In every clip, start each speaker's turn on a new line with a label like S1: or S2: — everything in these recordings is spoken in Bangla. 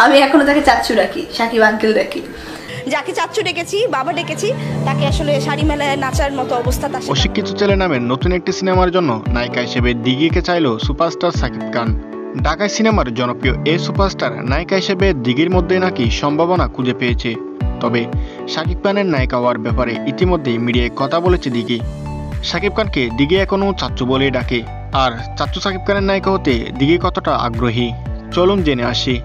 S1: আমি এখনো তাকে চাচ্ছু ডাকি, সাকিব আঙ্কেল ডাকি।
S2: যাকে চাচ্চু ডেকেছি, বাবা ডেকেছি, তাকে আসলে শাড়ি মেলায় নাচার মতো অবস্থা তার।
S3: অশিক্ষিত ছেলে নামের নতুন একটি সিনেমার জন্য নায়িকা হিসেবে দিঘিকে চাইল সুপারস্টার সাকিব খান। ঢাকায় সিনেমার জনপ্রিয় এই সুপারস্টার নায়িকা হিসেবে দিঘির মধ্যে নাকি সম্ভাবনা খুঁজে পেয়েছে। তবে সাকিব খানের নায়িকা হওয়ার ব্যাপারে ইতিমধ্যেই মিডিয়ায় কথা বলেছে দিঘি। সাকিব খানকে দিঘি এখনও চাচ্চু বলেই ডাকে। আর চাচ্চু সাকিব খানের নায়িকা হতে দিঘি কতটা আগ্রহী, চলুন জেনে আসি।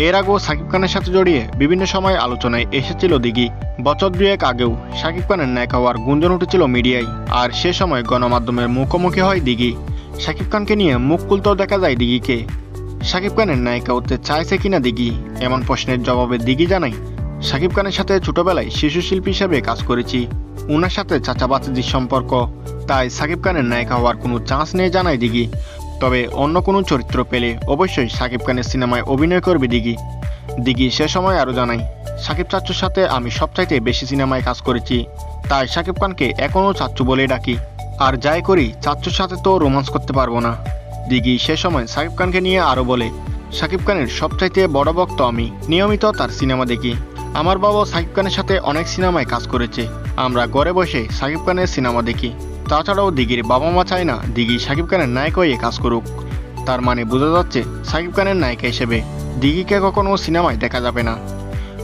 S3: এর আগেও সাকিব খানের সাথে জড়িয়ে বিভিন্ন সময় আলোচনায় এসেছিল দিঘি। বছর দুয়েক আগেও সাকিব খানের নায়িকা হওয়ার গুঞ্জন উঠেছিল মিডিয়ায়। আর সে সময় গণমাধ্যমের মুখোমুখি হয় দিঘি। সাকিব খানকে নিয়ে মুখ খুলতেও দেখা যায় দিঘিকে। সাকিব খানের নায়িকা হতে চাইছে কিনা দিঘি, এমন প্রশ্নের জবাবে দিঘি জানাই, সাকিব খানের সাথে ছোটবেলায় শিশু শিল্পী হিসেবে কাজ করেছি, ওনার সাথে চাচা বাতিজির সম্পর্ক, তাই সাকিব খানের নায়িকা হওয়ার কোনো চান্স নেই জানায় দিঘি। তবে অন্য কোনো চরিত্র পেলে অবশ্যই সাকিব খানের সিনেমায় অভিনয় করবে দিঘি। দিঘি সে সময় আরও জানাই, সাকিব চাচ্চুর সাথে আমি সবচাইতে বেশি সিনেমায় কাজ করেছি, তাই সাকিব খানকে এখনও চাচ্চু বলেই ডাকি। আর যাই করি চাচ্চুর সাথে তো রোমান্স করতে পারবো না। দিঘি সে সময় সাকিব খানকে নিয়ে আরও বলে, সাকিব খানের সবচাইতে বড় ভক্ত আমি, নিয়মিত তার সিনেমা দেখি। আমার বাবা সাকিব খানের সাথে অনেক সিনেমায় কাজ করেছে, আমরা ঘরে বসে সাকিব খানের সিনেমা দেখি। তাছাড়াও দিঘির বাবা মা চায় না দিঘি সাকিব খানের নায়ক হয়ে কাজ করুক। তার মানে বোঝা যাচ্ছে সাকিব খানের নায়িকা হিসেবে দিঘিকে কখনো সিনেমায় দেখা যাবে না।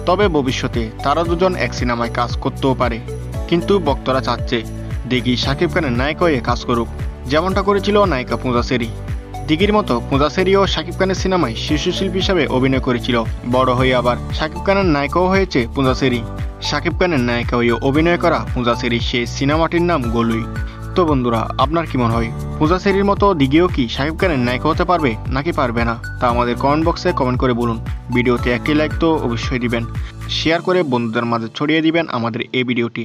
S3: তবে ভবিষ্যতে তারা দুজন এক সিনেমায় কাজ করতেও পারে, কিন্তু ভক্তরা চাচ্ছে দিঘি সাকিব খানের নায়ক হয়ে কাজ করুক, যেমনটা করেছিল নায়িকা পূজা শেরি। দিঘির মতো পূজা শেরিও সাকিব খানের সিনেমায় শিশু শিল্পী হিসাবে অভিনয় করেছিল, বড় হয়ে আবার সাকিব খানের নায়িকাও হয়েছে পূজা শেরি। সাকিব খানের নায়িকা হয়ে অভিনয় করা পূজা শেরির সেই সিনেমাটির নাম গলুই। তো বন্ধুরা, আপনার কি মনে হয় পূজা শেরির মতো দিঘিও কি সাকিব খানের নায়িকা হতে পারবে নাকি পারবে না, তা আমাদের কমেন্ট বক্সে কমেন্ট করে বলুন। ভিডিওতে একটি লাইক তো অবশ্যই দিবেন, শেয়ার করে বন্ধুদের মাঝে ছড়িয়ে দিবেন আমাদের এই ভিডিওটি।